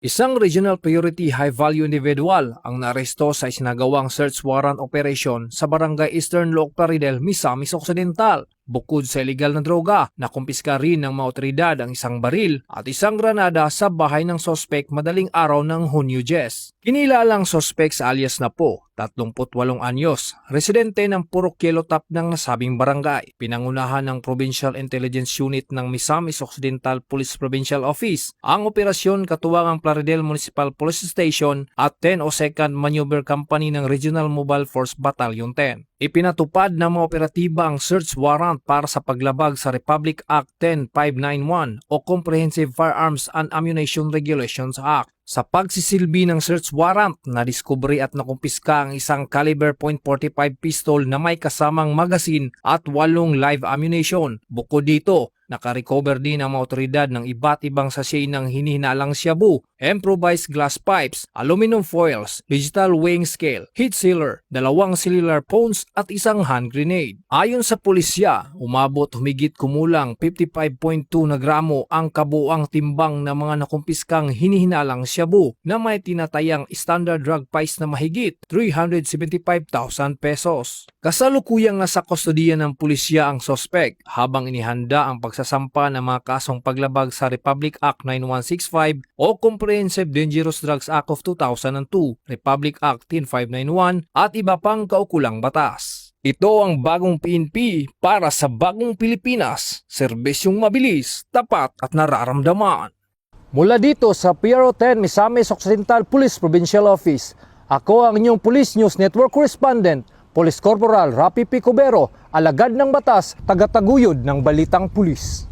Isang regional priority high-value individual ang naaresto sa isinagawang search warrant operation sa Barangay Eastern Looc Plaridel, Misamis Occidental. Bukod sa illegal na droga, nakumpiska rin ng mga otoridad ang isang baril at isang granada sa bahay ng sospek madaling araw ng Hunyo 10. Kinilalang sospek sa alias na po, 38 anyos, residente ng Purok Yellow Top ng nasabing barangay. Pinangunahan ng Provincial Intelligence Unit ng Misamis Occidental Police Provincial Office ang operasyon katuwang ang Plaridel Municipal Police Station at 1002nd Maneuver Company ng Regional Mobile Force Battalion 10. Ipinatupad ng mga operatiba ang search warrant para sa paglabag sa Republic Act 10591 o Comprehensive Firearms and Ammunition Regulations Act. Sa pagsisilbi ng search warrant, nadiskubre at nakumpiska ang isang caliber .45 pistol na may kasamang magasin at 8 live ammunition. Bukod dito, nakarecover din ang mga otoridad ng iba't ibang sachet ng hinihinalang shabu, improvised glass pipes, aluminum foils, digital weighing scale, heat sealer, 2 cellular phones at isang hand grenade. Ayon sa pulisya, umabot humigit kumulang 55.2 na gramo ang kabuuang timbang ng mga nakumpiskang hinihinalang shabu na may tinatayang standard drug price na mahigit 375,000 pesos. Kasalukuyang nasa kustodiya ng pulisya ang sospek habang inihanda ang pagsasampa ng mga kasong paglabag sa Republic Act 9165 o Comprehensive Dangerous Drugs Act of 2002, Republic Act 10591 at iba pang kaukulang batas. Ito ang bagong PNP para sa bagong Pilipinas, serbisyong mabilis, tapat at nararamdaman. Mula dito sa PRO 10 Misamis Occidental Police Provincial Office, ako ang inyong Police News Network Correspondent, Police Corporal Rapi P. Cubero, alagad ng batas, tagataguyod ng balitang pulis.